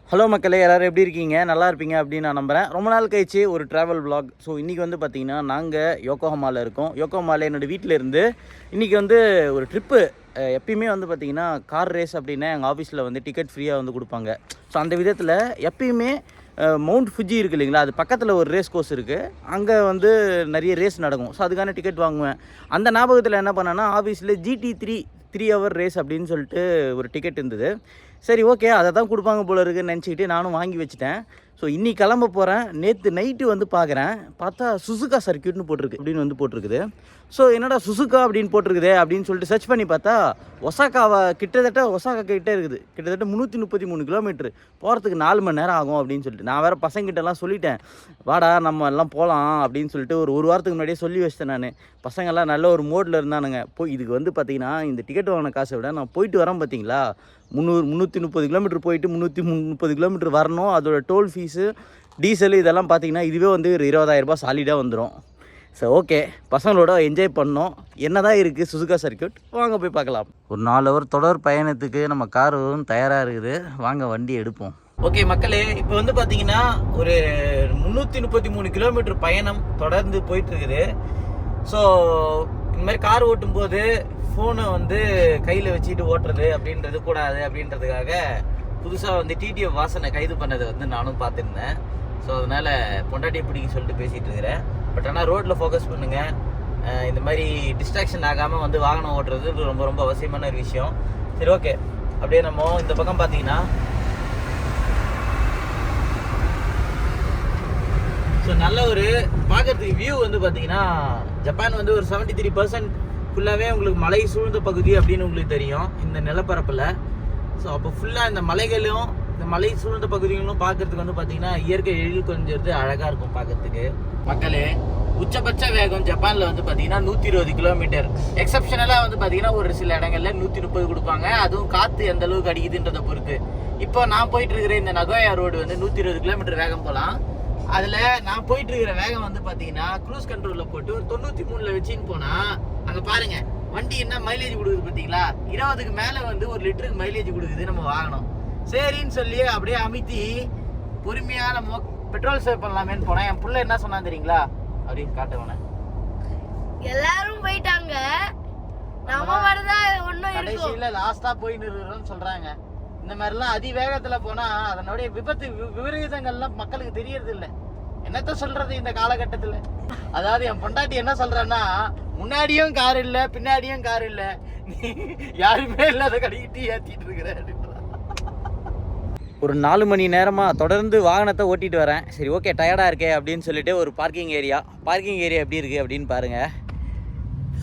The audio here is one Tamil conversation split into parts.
ஹலோ மக்களே, எல்லோரும் எப்படி இருக்கீங்க? நல்லா இருப்பீங்க அப்படின்னு நான் நம்புகிறேன். ரொம்ப நாள் கழிச்சு ஒரு ட்ராவல் vlog. ஸோ இன்றைக்கி வந்து பார்த்திங்கன்னா நாங்கள் யோக்கோஹாமாவில் இருக்கோம். யோக்கோஹாமாவில் என்னோடய வீட்டில் இருந்து இன்றைக்கி வந்து ஒரு ட்ரிப்பு. எப்பயுமே வந்து பார்த்திங்கன்னா கார் ரேஸ் அப்படின்னா எங்கள் ஆஃபீஸில் வந்து டிக்கெட் ஃப்ரீயாக வந்து கொடுப்பாங்க. ஸோ அந்த விதத்தில் எப்பயுமே மவுண்ட் ஃபுஜி இருக்குது இல்லைங்களா, அது பக்கத்தில் ஒரு ரேஸ் கோர்ஸ் இருக்குது. அங்கே வந்து நிறைய ரேஸ் நடக்கும். ஸோ அதுக்கான டிக்கெட் வாங்குவேன். அந்த ஞாபகத்தில் என்ன பண்ணேன்னா ஆஃபீஸில் GT3 3 hour ரேஸ் அப்படின்னு சொல்லிட்டு ஒரு டிக்கெட் இருந்தது. சரி, ஓகே, அதை தான் கொடுப்பாங்க போல இருக்குன்னு நினச்சிக்கிட்டு நானும் வாங்கி வச்சுட்டேன். ஸோ இன்றைக்கி கிளம்ப போகிறேன். நேற்று நைட்டு வந்து பார்த்தா சுசுகா சர்க்கியூட்னு போட்டிருக்கு அப்படின்னு வந்து போட்டிருக்குது. ஸோ என்னடா சுசுகா அப்படின்னு போட்டிருக்குதே அப்படின்னு சொல்லிட்டு சர்ச் பண்ணி பார்த்தா ஒசாகா கிட்டே இருக்குது. கிட்டத்தட்ட 333 கிலோமீட்டர் போகிறதுக்கு 4 மணி நேரம் ஆகும் அப்படின்னு சொல்லிட்டு நான் வேறு பசங்கிட்டலாம் சொல்லிட்டேன், வாடா நம்ம எல்லாம் போகலாம் அப்படின்னு சொல்லிட்டு ஒரு வாரத்துக்கு முன்னாடியே சொல்லி வச்சிட்டேன். நான் பசங்கள்லாம் நல்ல ஒரு மோடில் இருந்தானுங்க. இதுக்கு வந்து பார்த்திங்கன்னா இந்த டிக்கெட் வாங்கின காசை விட நான் போயிட்டு வரேன் பார்த்தீங்களா, 330 கிலோமீட்டர் போயிட்டு 330 கிலோமீட்டர் வரணும். அதோட டோல் ஃபீஸு, டீசலு இதெல்லாம் பார்த்திங்கன்னா இதுவே வந்து ஒரு 20,000 ரூபாய் சாலிடாக வந்துடும். ஸோ ஓகே, பசங்களோட என்ஜாய் பண்ணோம். என்ன தான் இருக்குது சுசுகா சர்க்கியூட், வாங்க போய் பார்க்கலாம். ஒரு 4 hour தொடர் பயணத்துக்கு நம்ம காரும் தயாராக இருக்குது. வாங்க வண்டி எடுப்போம். ஓகே மக்களே, இப்போ வந்து பார்த்தீங்கன்னா ஒரு 333 கிலோமீட்டர் பயணம் தொடர்ந்து போயிட்டுருக்குது. ஸோ இந்த மாதிரி கார் ஓட்டும்போது ஃபோனை வந்து கையில் வச்சுட்டு ஓட்டுறது அப்படின்றது கூடாது அப்படின்றதுக்காக புதுசாக வந்து TTF வாசனை கைது பண்ணதை வந்து நானும் பார்த்துருந்தேன். ஸோ அதனால் பொண்டாட்டியை பிடிக்க சொல்லிட்டு பேசிகிட்டு இருக்கிறேன். பட் ஆனால் ரோட்டில் ஃபோக்கஸ் பண்ணுங்கள். இந்த மாதிரி டிஸ்ட்ராக்ஷன் ஆகாமல் வந்து வாகனம் ஓட்டுறது ரொம்ப ரொம்ப அவசியமான ஒரு விஷயம். சரி, ஓகே, அப்படியே நம்ம இந்த பக்கம் பார்த்தீங்கன்னா ஸோ நல்ல ஒரு பார்க்கறதுக்கு வியூ வந்து பார்த்தீங்கன்னா ஜப்பான் வந்து ஒரு 73% ஃபுல்லாகவே உங்களுக்கு மலை சூழ்ந்த பகுதி அப்படின்னு உங்களுக்கு தெரியும் இந்த நிலப்பரப்பில். ஸோ அப்போ ஃபுல்லாக இந்த மலைகளும் இந்த மலை சூழ்ந்த பகுதிகளும் பார்க்கறதுக்கு வந்து பார்த்தீங்கன்னா இயற்கை எழில் கொஞ்சது அழகாக இருக்கும் பார்க்கறதுக்கு. மக்களே, உச்சபட்ச வேகம் ஜப்பானில் வந்து பார்த்தீங்கன்னா 120 கிலோமீட்டர். எக்ஸப்ஷனலாக வந்து பார்த்தீங்கன்னா ஒரு சில இடங்களில் 130 கொடுப்பாங்க. அதுவும் காற்று எந்த அளவுக்கு அடிக்குதுன்றதை பொறுத்து. இப்போ நான் போயிட்டு இருக்கிற இந்த நகோயா ரோடு வந்து 120 கிலோமீட்டர் வேகம் போகலாம். அதில் நான் போயிட்டு இருக்கிற வேகம் வந்து பார்த்தீங்கன்னா க்ரூஸ் கண்ட்ரோலில் போட்டு ஒரு 93 வச்சுன்னு போனால் அங்கே பாருங்க வண்டி என்ன மைலேஜ் கொடுக்குது பார்த்தீங்களா, 20க்கு மேலே வந்து 1 லிட்டருக்கு மைலேஜ் கொடுக்குது நம்ம வாகனம். சரின்னு சொல்லி அப்படியே அமைத்தி பொறுமையாக நம்ம பெட்ரோல் சேவ் பண்ணலாமேன்னு போனேன். என் பிள்ளை என்ன சொன்னா தெரியுங்களா, அப்படின்னு காட்டுவேன். எல்லாரும் போயிட்டாங்க, நம்ம மாதிரிதான் ஒன்றும் கடைசியில் லாஸ்ட்டாக போய் நிறுவனம்னு சொல்கிறாங்க. இந்த மாதிரிலாம் அதிவேகத்தில் போனால் அதனுடைய விபத்து விபரீதங்கள்லாம் மக்களுக்கு தெரியறது இல்லை. என்னத்த சொல்றது இந்த காலகட்டத்தில். அதாவது என் பொண்டாட்டி என்ன சொல்றேன்னா, முன்னாடியும் கார் இல்லை பின்னாடியும் கார் இல்லை, யாருமே இல்லாத கடைக்கிட்டு ஏற்றிட்டு இருக்கிறேன். ஒரு 4 மணி நேரமாக தொடர்ந்து வாகனத்தை ஓட்டிகிட்டு வரேன். சரி, ஓகே, டயர்டாக இருக்கே அப்படின்னு சொல்லிட்டு ஒரு பார்க்கிங் ஏரியா எப்படி இருக்குது அப்படின்னு பாருங்கள்.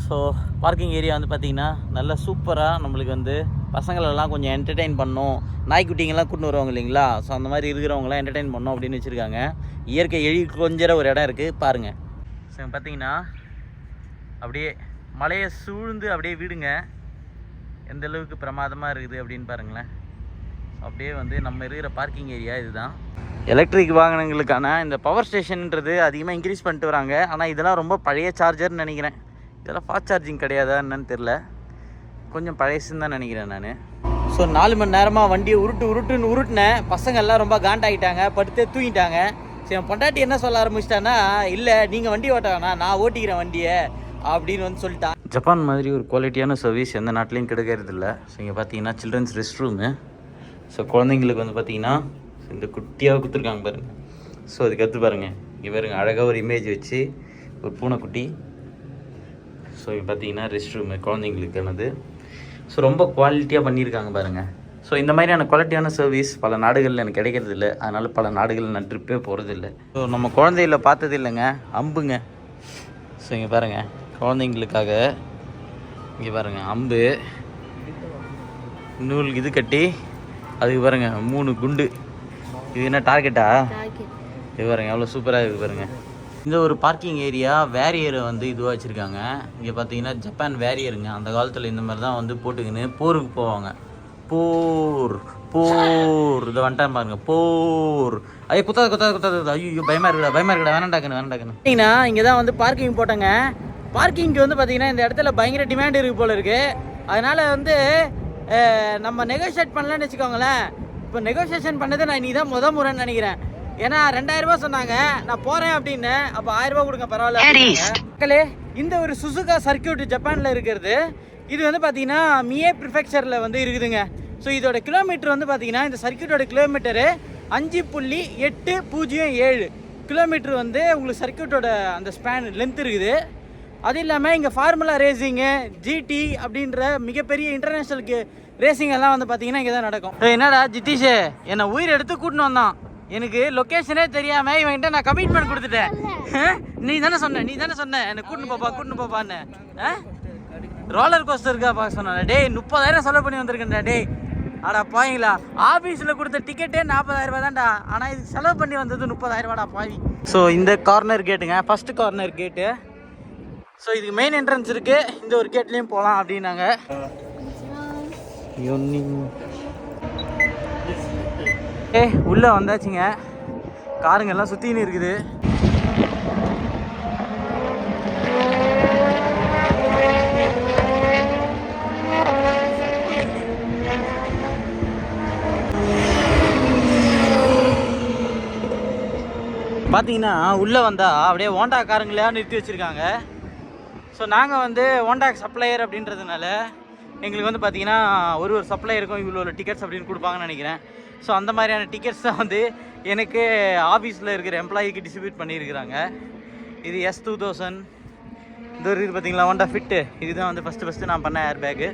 ஸோ பார்க்கிங் ஏரியா வந்து பார்த்திங்கன்னா நல்லா சூப்பராக நம்மளுக்கு வந்து பசங்களெல்லாம் கொஞ்சம் என்டர்டெயின் பண்ணணும், நாய்க்குட்டிங்கெல்லாம் கூட்டு வருவாங்க இல்லைங்களா, ஸோ அந்த மாதிரி இருக்கிறவங்களாம் என்டர்டெயின் பண்ணணும் அப்படின்னு வச்சுருக்காங்க. இயற்கை எழில் கொஞ்சம் ஒரு இடம் இருக்குது பாருங்கள். ஸோ பார்த்திங்கன்னா அப்படியே மலையை சூழ்ந்து அப்படியே வீடுங்க எந்த அளவுக்கு பிரமாதமாக இருக்குது அப்படின்னு பாருங்களேன். அப்படியே வந்து நம்ம இருக்கிற பார்க்கிங் ஏரியா இதுதான். எலக்ட்ரிக் வாகனங்களுக்கான இந்த பவர் ஸ்டேஷன்ன்றது அதிகமாக இன்க்ரீஸ் பண்ணிட்டு வராங்க. ஆனால் இதெல்லாம் ரொம்ப பழைய சார்ஜர்னு நினைக்கிறேன். இதெல்லாம் ஃபாஸ்ட் சார்ஜிங் கிடையாதா என்னன்னு தெரில, கொஞ்சம் பழையசுன்னு தான் நினைக்கிறேன் நான். ஸோ 4 மணி நேரமாக வண்டியை உருட்டுனேன். பசங்கள்லாம் ரொம்ப காண்டாகிட்டாங்க, படுத்தே தூங்கிட்டாங்க. சரி, என் பொண்டாட்டி என்ன சொல்ல ஆரம்பிச்சிட்டான்னா, இல்லை நீங்கள் வண்டி ஓட்ட வேணாம், நான் ஓட்டிக்கிறேன் வண்டியை அப்படின்னு வந்து சொல்லிட்டான். ஜப்பான் மாதிரி ஒரு குவாலிட்டியான சர்வீஸ் எந்த நாட்டிலையும் கிடைக்கிறது இல்லை. ஸோ இங்கே பார்த்தீங்கன்னா சில்ட்ரன்ஸ் ரெஸ்ட் ரூமு. ஸோ குழந்தைங்களுக்கு வந்து பார்த்திங்கன்னா இந்த குட்டியாக கொடுத்துருக்காங்க பாருங்கள். ஸோ அதுக்கடுத்து பாருங்கள், இங்கே பாருங்கள் அழகாக ஒரு இமேஜ் வச்சு ஒரு பூனைக்குட்டி. ஸோ இங்கே பார்த்தீங்கன்னா ரெஸ்ட் ரூமு குழந்தைங்களுக்கானது. ஸோ ரொம்ப குவாலிட்டியாக பண்ணியிருக்காங்க பாருங்கள். ஸோ இந்த மாதிரியான குவாலிட்டியான சர்வீஸ் பல நாடுகளில் எனக்கு கிடைக்கிறது இல்லை. அதனால் பல நாடுகளில் நான் ட்ரிப்பே போகிறது இல்லை. ஸோ நம்ம குழந்தையில பார்த்தது இல்லைங்க, அம்புங்க. ஸோ இங்கே பாருங்கள் குழந்தைங்களுக்காக இங்கே பாருங்கள் அம்பு நூல் இது கட்டி அதுக்கு பாருங்கள் 3 குண்டு. இது என்ன டார்கெட்டா? இது பாருங்கள் எவ்வளோ சூப்பராக இருக்குது பாருங்கள். இந்த ஒரு பார்க்கிங் ஏரியா வேரியரை வந்து இதுவாக வச்சுருக்காங்க. இங்கே பார்த்தீங்கன்னா ஜப்பான் வேரியருங்க. அந்த காலத்தில் இந்த மாதிரி தான் வந்து போட்டுக்கின்னு போருக்கு போவாங்க. போர் இதை வந்துட்டான் பாருங்க, போர். ஐயோ குத்தாது. ஐயோ பயமாக இருக்குடா வேணாண்டாக்குன்னு. பார்த்தீங்கன்னா இங்கே தான் வந்து பார்க்கிங் போட்டாங்க. பார்க்கிங்க்கு வந்து பார்த்தீங்கன்னா இந்த இடத்துல பயங்கர டிமாண்ட் இருக்குது போல இருக்குது. அதனால் வந்து நம்ம நெகோஷியேட் பண்ணலான்னு வச்சுக்கோங்களேன், இப்போ நெகோசியேஷன் பண்ணது நான் நீ தான் முறைன்னு நினைக்கிறேன். ஏன்னா 2000 ரூபாய் சொன்னாங்க, நான் போகிறேன் அப்படின்னு. அப்போ 1000 ரூபாய் கொடுங்க பரவாயில்ல மக்களே. இந்த ஒரு சுசுகா சர்க்கியூட் ஜப்பானில் இருக்கிறது. இது வந்து பார்த்தீங்கன்னா மியே ப்ரிஃபெக்சரில் வந்து இருக்குதுங்க. ஸோ இதோட கிலோமீட்டர் வந்து பார்த்தீங்கன்னா இந்த சர்க்கியூட்டோட கிலோமீட்டரு 5.807 கிலோமீட்டர் வந்து உங்களுக்கு சர்க்கியூட்டோட அந்த ஸ்பேன் லென்த் இருக்குது. அது இல்லாமல் இங்கே ஃபார்முலா ரேசிங்கு, ஜிடி அப்படின்ற மிகப்பெரிய இன்டர்நேஷ்னலுக்கு ரேசிங் எல்லாம் வந்து பார்த்தீங்கன்னா இங்கே தான் நடக்கும். என்னடா ஜிட்டிஷே என்னை உயிர் எடுத்து கூட்டின்னு வந்தான். எனக்கு லொக்கேஷனே தெரியாமல் இவன்கிட்ட நான் கமிட்மெண்ட் கொடுத்துட்டேன். நீ தானே சொன்ன என்னை கூட்டின்னு போப்பான்னு. ரோலர் கோஸ்டருக்கா பார்க்க சொன்னேன். டேய் 30,000 செலவு பண்ணி வந்திருக்கேன்டா. டேய் ஆடா பாவீங்களா, ஆஃபீஸில் கொடுத்த டிக்கெட்டே 40,000 ரூபா தான்டா. ஆனால் இது செலவு பண்ணி வந்தது 30,000 ரூபாடா பாவி. ஸோ இந்த கார்னர் கேட்டுங்க, ஃபஸ்ட்டு கார்னர் கேட்டு. ஸோ இதுக்கு மெயின் என்ட்ரன்ஸ் இருக்குது, இந்த ஒரு கேட்லேயும் போகலாம் அப்படின்னாங்க. உள்ளே வந்தாச்சுங்க. காருங்கெல்லாம் சுற்றின்னு இருக்குது. பார்த்தீங்கன்னா உள்ளே வந்தால் அப்படியே ஹோண்டா காருங்களா நிறுத்தி வச்சுருக்காங்க. ஸோ நாங்கள் வந்து ஹோண்டா சப்ளையர் அப்படின்றதுனால எங்களுக்கு வந்து பார்த்தீங்கன்னா ஒரு சப்ளையருக்கும் இவ்வளோ டிக்கெட்ஸ் அப்படின்னு கொடுப்பாங்கன்னு நினைக்கிறேன். ஸோ அந்த மாதிரியான டிக்கெட்ஸ் தான் வந்து எனக்கு ஆஃபீஸில் இருக்கிற எம்ப்ளாயிக்கு டிஸ்ட்ரிபியூட் பண்ணியிருக்கிறாங்க. இது S2000 இந்த ஒரு இது பார்த்தீங்களா ஹோண்டா ஃபிட்டு. இதுதான் வந்து ஃபஸ்ட்டு நான் பண்ண ஏர் பேக்கு.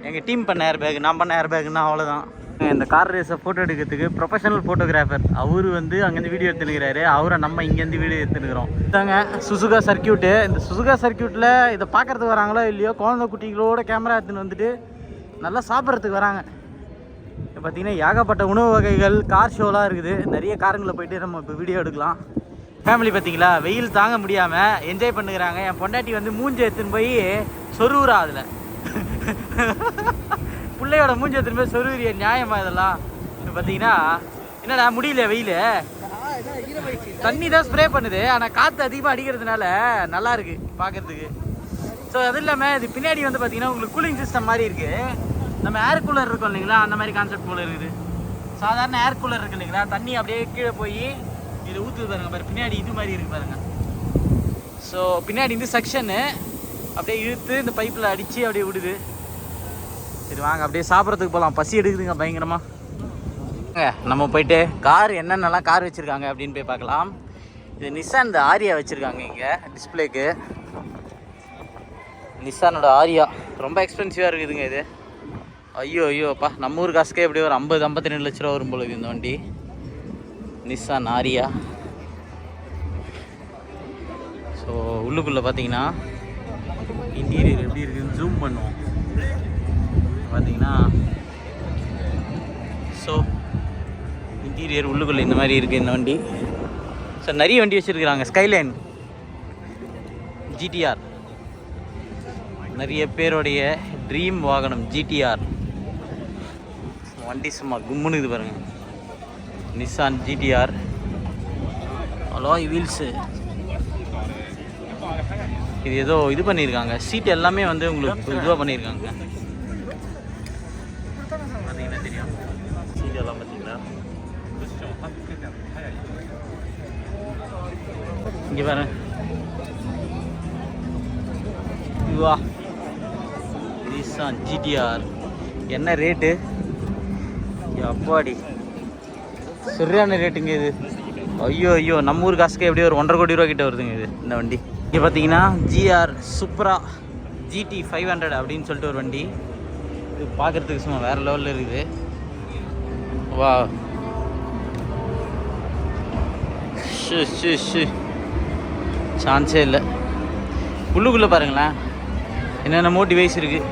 எங்கள் டீம் பண்ண ஏர் பேக், நான் பண்ண ஏர் பேக்குன்னா அவ்வளோதான். இந்த கார் ரேஸை ஃபோட்டோ எடுக்கிறதுக்கு ப்ரொஃபஷனல் ஃபோட்டோகிராஃபர் அவர் வந்து அங்கேருந்து வீடியோ எடுத்துனுக்கிறாரு. அவரை நம்ம இங்கேருந்து வீடியோ எடுத்துனுக்கிறோம். இதாங்க சுசுகா சர்க்கியூட்டு. இந்த சுசுகா சர்க்கியூட்டில் இதை பார்க்குறதுக்கு வராங்களோ இல்லையோ, குழந்தை குட்டிகளோட கேமரா எடுத்துன்னு வந்துட்டு நல்லா சாப்பிட்றதுக்கு வராங்க. இப்போ பார்த்தீங்கன்னா ஏகப்பட்ட உணவு வகைகள், கார் ஷோலாம் இருக்குது. நிறைய காருங்களை போயிட்டு நம்ம இப்போ வீடியோ எடுக்கலாம். ஃபேமிலி பார்த்தீங்களா, வெயில் தாங்க முடியாமல் என்ஜாய் பண்ணுறாங்க. என் பொண்டாட்டி வந்து மூஞ்சி எடுத்துன்னு போய் சொருவுறா. அதில் பிள்ளையோட மூஞ்சி எடுத்துன்னு போய் சொருவுறிய நியாயமா இதெல்லாம்? இப்போ பார்த்தீங்கன்னா என்னடா முடியல, வெயில் தண்ணி தான் ஸ்ப்ரே பண்ணுது, ஆனால் காற்று அதிகமாக அடிக்கிறதுனால நல்லா இருக்குது பார்க்குறதுக்கு. ஸோ அது இல்லாமல் இது பின்னாடி வந்து பார்த்தீங்கன்னா உங்களுக்கு கூலிங் சிஸ்டம் மாதிரி இருக்குது. நம்ம ஏர் கூலர் இருக்கும் இல்லைங்களா, அந்த மாதிரி கான்செப்ட் போல் இருக்குது. சாதாரண ஏர் கூலர் இருக்குது இல்லைங்களா, தண்ணி அப்படியே கீழே போய் இது ஊற்றுது பாருங்க. பாரு பின்னாடி இது மாதிரி இருக்குது பாருங்கள். ஸோ பின்னாடி இந்த செக்ஷனு அப்படியே இழுத்து இந்த பைப்பில் அடித்து அப்படியே விடுது. சரி வாங்க அப்படியே சாப்பிட்றதுக்கு போகலாம், பசி எடுக்குதுங்க பயங்கரமாக. நம்ம போயிட்டு கார் என்னென்னலாம் கார் வச்சுருக்காங்க அப்படின்னு போய் பார்க்கலாம். இது நிசான் இந்த ஆரியா வச்சுருக்காங்க இங்கே டிஸ்பிளேக்கு. நிசானோட ஆரியா ரொம்ப எக்ஸ்பென்சிவாக இருக்குதுங்க இது. ஐயோப்பா, நம்ம ஊர் காசுக்கே எப்படியும் ஒரு 50-52 லட்ச ரூபா வரும் போல இந்த வண்டி. நிசான் ஆரியா. ஸோ உள்ளுக்குள்ளே பார்த்தீங்கன்னா இன்டீரியர் எப்படி இருக்குதுன்னு ஜூம் பண்ணுவோம். பார்த்தீங்கன்னா ஸோ இன்டீரியர் உள்ளுக்குள்ளே இந்த மாதிரி இருக்குது இந்த வண்டி. ஸோ நிறைய வண்டி வச்சுருக்குறாங்க. ஸ்கைலைன், GTR, நிறைய பேருடைய ட்ரீம் வாகனம் GTR வண்டி. சும்மா கும்முன்னு இது பாருங்கள், நிசான் GTR. Alloy wheels. இது ஏதோ இது பண்ணியிருக்காங்க, சீட் எல்லாமே வந்து உங்களுக்கு இதுவாக பண்ணியிருக்காங்க. பார்த்தீங்கன்னா தெரியும் சீட் எல்லாம் பார்த்தீங்களா. இங்கே பாருங்க, இதுவா நிசான் GTR. என்ன ரேட்டு அப்பாடி, சரியான ரேட்டுங்க இது. ஐயோ நம்ம ஊர் காசுக்கு எப்படியும் ஒரு 1.5 கோடி ரூபா கிட்ட வருதுங்க இது இந்த வண்டி. இங்கே பார்த்தீங்கன்னா GR Supra GT 500 அப்படின்னு சொல்லிட்டு ஒரு வண்டி. இது பார்க்குறதுக்கு சும்மா வேறு லெவலில் இருக்குது. வா சான்ஸே இல்லை. உள்ளுக்குள்ளே பாருங்களேன் என்னென்னமோ டிவைஸ் இருக்குது.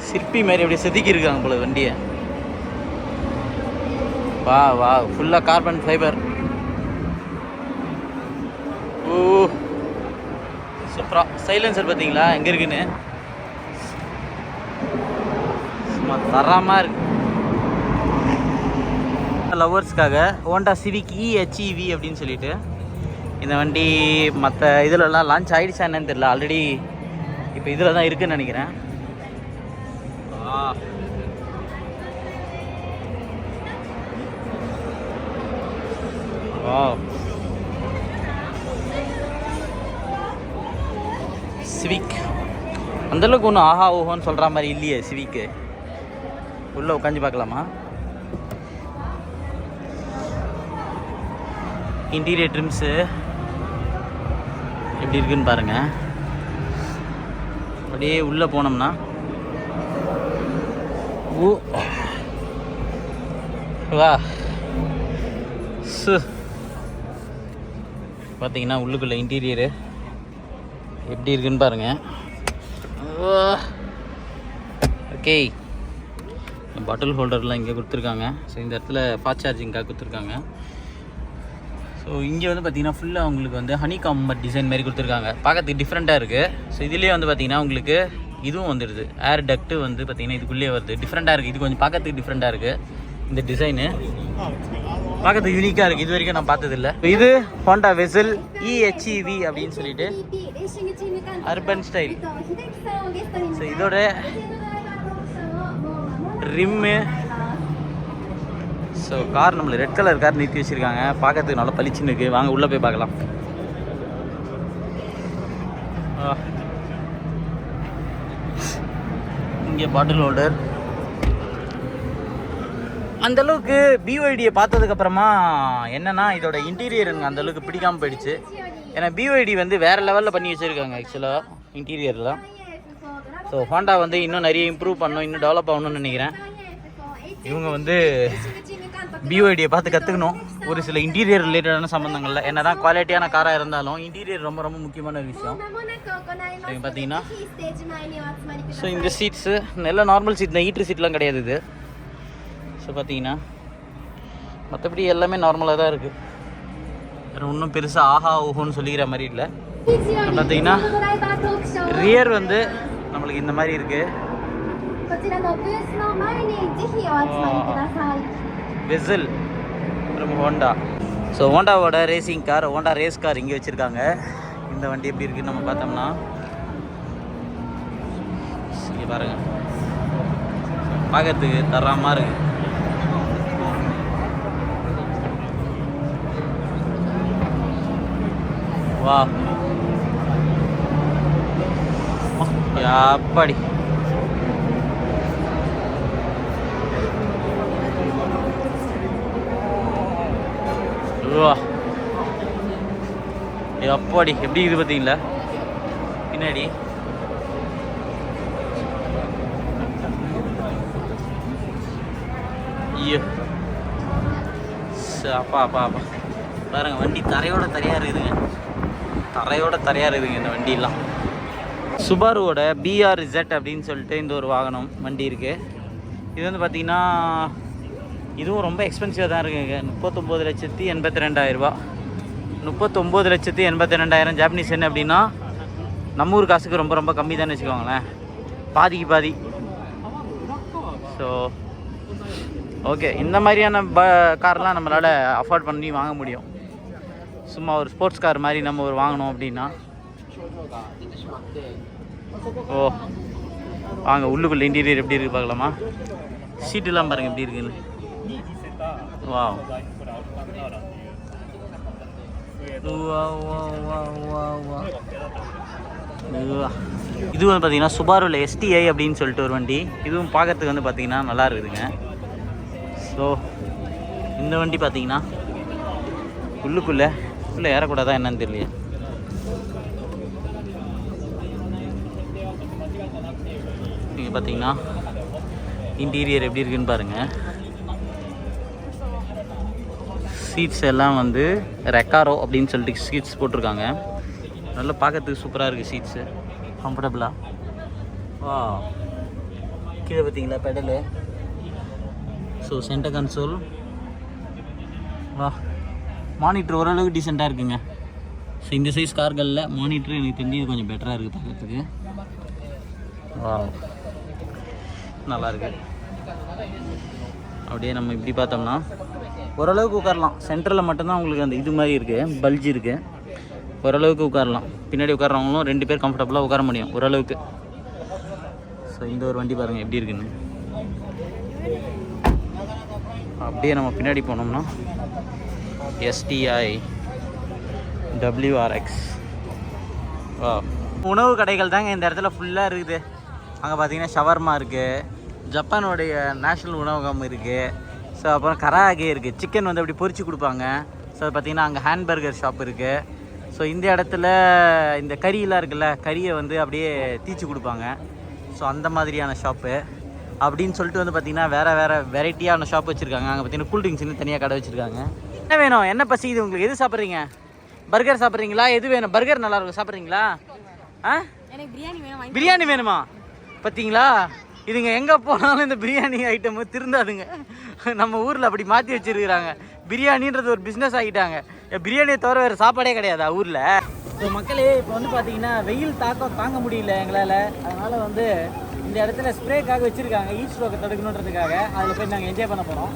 சிற்பி மாதிரி அப்படியே செதுக்கி இருக்காங்க போல வண்டியை. வா ஃபுல்லாக கார்பன் ஃபைபர். ஓ சூப்பரா. சைலன்சர் பார்த்தீங்களா எங்கே இருக்குன்னு, சும்மா தரமாக இருக்கு. லவ்வர்ஸ்க்காக ஹோண்டா சிவிக் EHEV அப்படின்னு சொல்லிட்டு இந்த வண்டி மற்ற இதிலெல்லாம் லான்ச் ஆகிடுச்சா என்னன்னு தெரியல. ஆல்ரெடி இப்போ இதில் தான் இருக்குதுன்னு நினைக்கிறேன். சிவிக் அந்தளவுக்கு ஒன்றும் ஆஹா ஓஹோன்னு சொல்கிற மாதிரி இல்லையே சிவிக்கு. உள்ளே உட்காந்து பார்க்கலாமா? இன்டீரியர் ட்ரிம்ஸு எப்படி இருக்குன்னு பாருங்கள். அப்படியே உள்ளே போனோம்னா வா பார்த்தீங்கன்னா உள்ளுக்குள்ளே இன்டீரியரு எப்படி இருக்குன்னு பாருங்கள். ஓகே, பாட்டில் ஹோல்டர்லாம் இங்கே கொடுத்துருக்காங்க. ஸோ இந்த இடத்துல ஃபாஸ்ட் சார்ஜிங்காக கொடுத்துருக்காங்க. ஸோ இங்கே வந்து பார்த்திங்கன்னா ஃபுல்லாக உங்களுக்கு வந்து ஹனி காம்பர் டிசைன் மாதிரி கொடுத்துருக்காங்க. பார்க்கறதுக்கு டிஃப்ரெண்ட்டாக இருக்குது. ஸோ இதுலேயே வந்து பார்த்திங்கன்னா உங்களுக்கு இதுவும் வந்துடுது, ஏர் டக்ட்டு வந்து பார்த்திங்கன்னா இதுக்குள்ளேயே வருது. டிஃப்ரெண்ட்டாக இருக்குது. இது கொஞ்சம் பார்க்கறதுக்கு டிஃப்ரெண்ட்டாக இருக்குது. இந்த டிசைனு பார்க்கறதுக்கு யூனிக்காக இருக்குது. இது வரைக்கும் நான் பார்த்ததில்லை. இது ஹோண்டா வெசல் EHEV அப்படின்னு சொல்லிட்டு அர்பன் ஸ்டைல். ஸோ இதோட ரிம்மு. ஸோ கார் நம்மளை ரெட் கலர் கார் நிறுத்தி வச்சுருக்காங்க. பார்க்கறதுக்கு நல்லா பளிச்சுன்னு இருக்குது. வாங்க உள்ளே போய் பார்க்கலாம். இங்கே பாட்டில் ஹோல்டர். அந்தளவுக்கு BYDயை பார்த்ததுக்கப்புறமா என்னென்னா இதோட இன்டீரியர் எனக்கு அந்தளவுக்கு பிடிக்காமல் போயிடுச்சு. ஏன்னா BYD வந்து வேறு லெவலில் பண்ணி வச்சுருக்காங்க ஆக்சுவலாக இன்டீரியரில். ஸோ ஹோண்டா வந்து இன்னும் நிறைய இம்ப்ரூவ் பண்ணணும், இன்னும் டெவலப் ஆகணும்னு நினைக்கிறேன். இவங்க வந்து BYDயை பார்த்து கற்றுக்கணும் ஒரு சில இன்டீரியர் ரிலேட்டடான சம்மந்தங்களில். என்ன தான் குவாலிட்டியான காராக இருந்தாலும் இன்டீரியர் ரொம்ப ரொம்ப முக்கியமான ஒரு விஷயம். ஸோ இங்கே பார்த்தீங்கன்னா ஸோ இந்த சீட்ஸு நல்ல நார்மல் சீட் தான், ஹீட்ரு சீட்லாம் கிடையாது இது. ஸோ பார்த்தீங்கன்னா மற்றபடி எல்லாமே நார்மலாக தான் இருக்குது. வேறு ஒன்றும் பெருசாக ஆஹா ஓஹோன்னு சொல்லிக்கிற மாதிரி இல்லை. பார்த்தீங்கன்னா ரியர் வந்து நம்மளுக்கு இந்த மாதிரி இருக்குது. Vessel from Honda. ஸோ ஹோண்டாவோட racing car, Honda race car இங்கே வச்சுருக்காங்க. இந்த வண்டி எப்படி இருக்குன்னு நம்ம பார்த்தோம்னா இங்கே பாருங்கள், பார்க்கறதுக்கு தரமாக இருக்குது. வா அப்படி அப்பாடி எப்படி இது பார்த்தீங்களா பின்னாடி. ஐயோ அப்பா அப்பா அப்பா பாருங்க, வண்டி தரையோட தரையாக இருக்குதுங்க, தரையோட தரையாக இருக்குதுங்க இந்த வண்டியெல்லாம். சுபாருவோட BRZ அப்படின்னு சொல்லிட்டு இந்த ஒரு வாகனம் வண்டி இருக்குது. இது வந்து பார்த்திங்கன்னா இதுவும் ரொம்ப எக்ஸ்பென்சிவாக தான் இருக்குங்க. 39,82,000 39,82,000 ஜாப்பனீஸ் என்ன அப்படின்னா நம்ம ஊர் காசுக்கு ரொம்ப ரொம்ப கம்மி தானே வச்சுக்கோங்களேன், பாதிக்கு பாதி. ஸோ ஓகே, இந்த மாதிரியான கார்லாம் நம்மளால் அஃபோர்ட் பண்ணி வாங்க முடியும். சும்மா ஒரு ஸ்போர்ட்ஸ் கார் மாதிரி நம்ம ஒரு வாங்கணும் அப்படின்னா. ஓ வாங்க உள்ளுக்குள்ளே இன்டீரியர் எப்படி இருக்குது பார்க்கலாமா? சீட்டுலாம் பாருங்கள் எப்படி இருக்குன்னு. வா இது வந்து பார்த்தீங்கன்னா சுபாருவில் STI அப்படின்னு சொல்லிட்டு ஒரு வண்டி. இதுவும் பார்க்கறதுக்கு வந்து பார்த்திங்கன்னா நல்லா இருக்குதுங்க. ஸோ இந்த வண்டி பார்த்தீங்கன்னா உள்ளுக்குள்ளே ஏறக்கூடாதா என்னன்னு தெரியல. நீங்கள் பார்த்தீங்கன்னா இன்டீரியர் எப்படி இருக்குன்னு பாருங்கள். சீட்ஸ் எல்லாம் வந்து ரெக்காரோ அப்படின்னு சொல்லிட்டு சீட்ஸ் போட்டிருக்காங்க. நல்லா பார்க்கறதுக்கு சூப்பராக இருக்குது சீட்ஸு, கம்ஃபர்டபுளாக. வா கீழே பார்த்தீங்களா பெடலு. So centre console. வா மானிட்டர் ஓரளவுக்கு டீசெண்டாக இருக்குங்க. ஸோ இந்த சைஸ் கார்களில் மானிட்டர் எனக்கு தெரிஞ்சு இது கொஞ்சம் பெட்டராக இருக்குது பார்க்குறதுக்கு. வா நல்லாயிருக்கு. அப்படியே நம்ம இப்படி பார்த்தோம்னா ஓரளவுக்கு உட்காரலாம். சென்டரில் மட்டும்தான் உங்களுக்கு அந்த இது மாதிரி இருக்குது, பல்ஜ் இருக்குது. ஓரளவுக்கு உட்காரலாம். பின்னாடி உட்காரவங்களும் 2 பேர் கம்ஃபர்டபுளாக உட்கார முடியும் ஓரளவுக்கு. ஸோ ஸோ இந்த ஒரு வண்டி பாருங்கள் எப்படி இருக்குன்னு. அப்படியே நம்ம பின்னாடி போனோம்னா STI WRX. உணவு கடைகள் தாங்க இந்த இடத்துல ஃபுல்லாக இருக்குது. அங்கே பார்த்தீங்கன்னா ஷவர்மா இருக்குது, ஜப்பானுடைய நேஷ்னல் உணவகம் இருக்குது. ஸோ அப்புறம் கராகே இருக்குது, சிக்கன் வந்து அப்படி பொரிச்சு கொடுப்பாங்க. ஸோ பார்த்தீங்கன்னா அங்கே ஹேண்ட்பர்கர் ஷாப் இருக்குது. ஸோ இந்த இடத்துல இந்த கறியெல்லாம் இருக்குல்ல, கறியை வந்து அப்படியே தீச்சு கொடுப்பாங்க. ஸோ அந்த மாதிரியான ஷாப்பு அப்படின்னு சொல்லிட்டு வந்து பார்த்திங்கன்னா வேறு வெரைட்டியான ஷாப் வச்சுருக்காங்க. அங்கே பார்த்தீங்கன்னா கூல்ட்ரிங்க்ஸ்னு தனியாக கடை வச்சுருக்காங்க. என்ன வேணும், என்ன பசிக்குது உங்களுக்கு, எது சாப்பிட்றீங்க? பர்கர் சாப்பிட்றீங்களா? எது வேணும்? பர்கர் நல்லாயிருக்கும், சாப்பிட்றீங்களா? எனக்கு பிரியாணி வேணுமா? பார்த்தீங்களா, இதுங்க எங்கே போனாலும் இந்த பிரியாணி ஐட்டம் திருந்தாதுங்க. நம்ம ஊரில் அப்படி மாற்றி வச்சுருக்கிறாங்க. பிரியாணின்றது ஒரு பிஸ்னஸ் ஆகிட்டாங்க. பிரியாணியை தவிர வேறு சாப்பாடே கிடையாதா ஊரில்? ஸோ மக்களே, இப்போ வந்து பார்த்தீங்கன்னா வெயில் தாக்கம் தாங்க முடியல எங்களால். அதனால் வந்து இந்த இடத்துல ஸ்ப்ரேக்காக வச்சுருக்காங்க, ஹீட் ஸ்ட்ரோக்கை தடுக்கணுன்றதுக்காக. அதில் போய் நாங்கள் என்ஜாய் பண்ண போகிறோம்.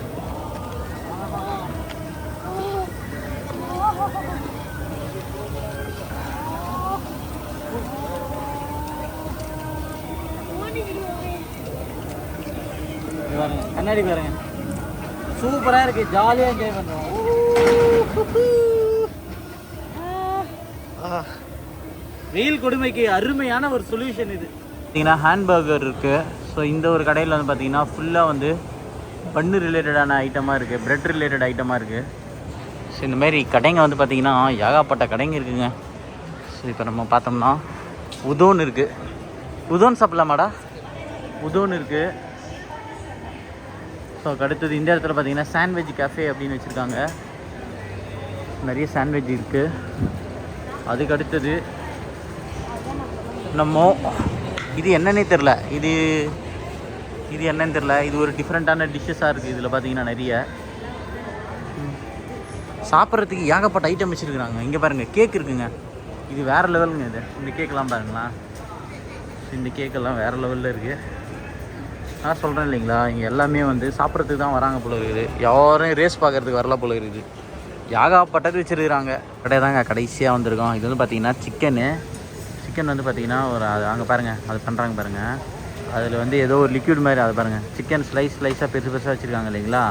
கண்ணாடி பாருங்க, சூப்பராக இருக்குது, ஜாலியாக என்ஜாய் பண்ணுறோம். வெயில் கொடுமைக்கு அருமையான ஒரு சொல்யூஷன் இது. பார்த்தீங்கன்னா ஹேண்ட்பர்கர் இருக்குது. ஸோ இந்த ஒரு கடையில் வந்து பார்த்தீங்கன்னா ஃபுல்லாக வந்து பன்னு ரிலேட்டடான ஐட்டமாக இருக்குது, ப்ரெட் ரிலேட்டட் ஐட்டமாக இருக்குது. ஸோ இந்த மாதிரி கடைங்க வந்து பார்த்திங்கன்னா ஏகப்பட்ட கடைங்க இருக்குதுங்க. ஸோ இப்போ நம்ம பார்த்தோம்னா உதோன் இருக்குது. உதோன் சாப்பிட்லாமாடா? உதோன் இருக்குது. ஸோ அடுத்தது இந்த இடத்துல பார்த்தீங்கன்னா சாண்ட்விச் கேஃபே அப்படின்னு வச்சுருக்காங்க. நிறைய சாண்ட்விச் இருக்குது. அதுக்கு அடுத்தது நம்ம இது என்னன்னே தெரில, இது என்னன்னு தெரில. இது ஒரு டிஃப்ரெண்ட்டான டிஷ்ஷஸாக இருக்குது. இதில் பார்த்தீங்கன்னா நிறைய சாப்பிட்றதுக்கு ஏகப்பட்ட ஐட்டம் வச்சுருக்குறாங்க. இங்கே பாருங்கள், கேக் இருக்குங்க. இது வேறு லெவலுங்க. இது இந்த கேக்கெலாம் பாருங்களா, இந்த கேக்கெல்லாம் வேறு லெவலில் இருக்குது. நான் சொல்கிறேன் இல்லைங்களா, இங்கே எல்லாமே வந்து சாப்பிட்றதுக்கு தான் வராங்க போல இருக்குது. யாரும் ரேஸ் பார்க்குறதுக்கு வரல போல இருக்குது. ஏகப்பட்டது வச்சுருக்குறாங்க. கடை தாங்க கடைசியாக வந்திருக்கோம். இது வந்து பார்த்திங்கன்னா சிக்கன் வந்து பார்த்திங்கன்னா ஒரு அங்கே பாருங்கள், அது பண்ணுறாங்க பாருங்கள். அதில் வந்து ஏதோ ஒரு லிக்விட் மாதிரி, அதை பாருங்கள், சிக்கன் ஸ்லைஸாக பெருசாக வச்சுருக்காங்க இல்லைங்களா,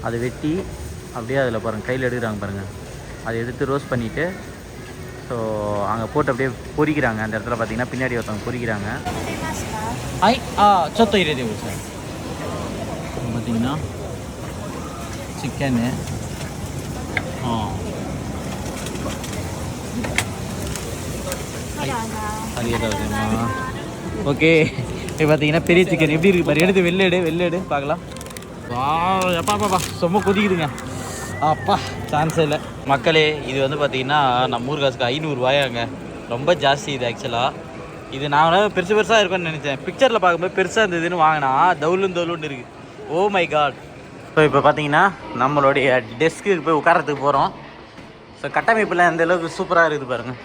அதை வெட்டி அப்படியே அதில் பாருங்கள் கையில் எடுக்கிறாங்க பாருங்கள். அதை எடுத்து ரோஸ்ட் பண்ணிவிட்டு ஸோ அங்கே போட்டு அப்படியே பொரிக்கிறாங்க. அந்த இடத்துல பார்த்திங்கன்னா பின்னாடி ஒருத்தவங்க பொரிக்கிறாங்க. சொத்த இருதே சார் பார்த்திங்கன்னா சிக்கனு ஓகே. இப்போ பார்த்தீங்கன்னா பெரிய சிக்கன் எப்படி இருக்குது பாரு, எடுத்து வெள்ளை பார்க்கலாம். எப்பா ரொம்ப கொதிக்குதுங்க. அப்பா சான்ஸே இல்லை மக்களே. இது வந்து பார்த்தீங்கன்னா நம்ம ஊர் காசுக்கு 500 ரூபாயாங்க, ரொம்ப ஜாஸ்தி இது ஆக்சுவலாக. இது நான் பெருசாக இருக்கும்னு நினச்சேன். பிக்சரில் பார்க்கும்போது பெருசாக இருந்ததுன்னு வாங்கினா தவுலுன்னு இருக்குது. Oh my God. ஸோ இப்போ பார்த்தீங்கன்னா நம்மளுடைய டெஸ்க்கு போய் உட்காரத்துக்கு போகிறோம். ஸோ கட்டமைப்புலாம் எந்த அளவுக்கு சூப்பராக இருக்குது பாருங்கள்.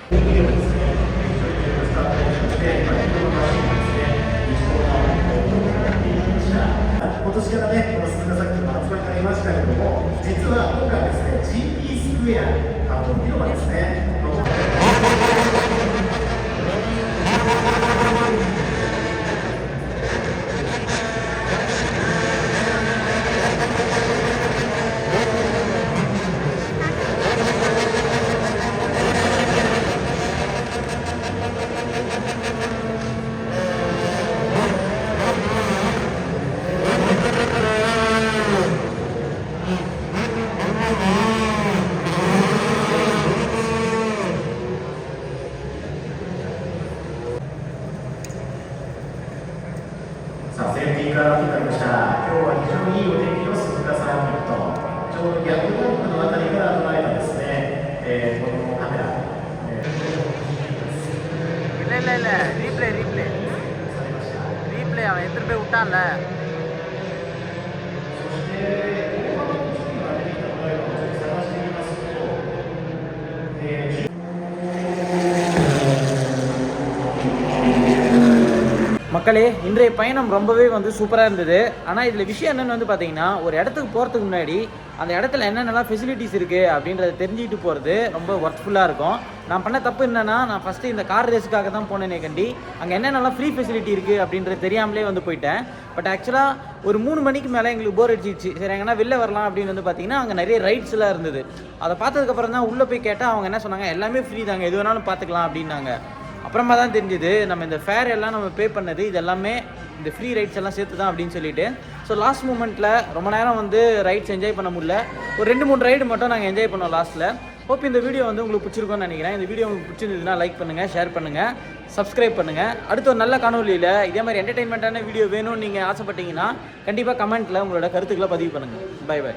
இல்லை ரீப்ளே அவன் எடுத்துகிட்டு போய் விட்டான்ல. மக்களே, இன்றைய பயணம் ரொம்பவே வந்து சூப்பராக இருந்தது. ஆனால் இதில் விஷயம் என்னென்னு வந்து பார்த்தீங்கன்னா, ஒரு இடத்துக்கு போகிறதுக்கு முன்னாடி அந்த இடத்துல என்னென்னலாம் ஃபெசிலிட்டிஸ் இருக்குது அப்படின்றத தெரிஞ்சுக்கிட்டு போகிறது ரொம்ப ஒர்த்ஃபுல்லாக இருக்கும். நான் பண்ண தப்பு என்னென்னா, நான் ஃபஸ்ட்டு இந்த கார் ரேஸுக்காக தான் போனேனே கண்டி அங்கே என்னென்னலாம் ஃப்ரீ ஃபெசிலிட்டி இருக்குது அப்படின்றது தெரியாமலே வந்து போயிட்டேன். பட் ஆக்சுவலாக ஒரு 3 மணிக்கு மேலே எங்களுக்கு போர் அடிச்சிச்சு. சரி எங்கன்னா வெளில வரலாம் அப்படின்னு வந்து பார்த்தீங்கன்னா, அங்கே நிறைய ரைட்ஸ்லாம் இருந்தது. அதை பார்த்ததுக்கப்புறம் தான் உள்ளே போய் கேட்டால் அவங்க என்ன சொன்னாங்க, எல்லாமே ஃப்ரீ தாங்க, எது வேணாலும் பார்த்துக்கலாம் அப்படின்னாங்க. அப்புறமா தான் தெரிஞ்சுது நம்ம இந்த ஃபேர் எல்லாம் நம்ம பே பண்ணது இது எல்லாமே இந்த ஃப்ரீ ரைட்ஸ் எல்லாம் சேர்த்து தான் அப்படின்னு சொல்லிட்டு. ஸோ லாஸ்ட் மூமெண்ட்டில் ரொம்ப நேரம் வந்து ரைட்ஸ் என்ஜாய் பண்ண முடியல. ஒரு 2-3 ரைடு மட்டும் நாங்கள் என்ஜாய் பண்ணோம் லாஸ்ட்டில். ஹோப் இந்த வீடியோ வந்து உங்களுக்கு பிடிச்சிருக்கும்னு நினைக்கிறேன். இந்த வீடியோ உங்களுக்கு பிடிச்சிருந்ததுன்னா லைக் பண்ணுங்கள், ஷேர் பண்ணுங்கள், சப்ஸ்கிரைப் பண்ணுங்கள். அடுத்த ஒரு நல்ல காணொலியில் இதே மாதிரி என்டர்டெயின்மெண்ட்டான வீடியோ வேணும்னு நீங்கள் ஆசைப்பட்டீங்கன்னா கண்டிப்பாக கமெண்ட்டில் உங்களோட கருத்துக்களை பதிவு பண்ணுங்கள். Bye by.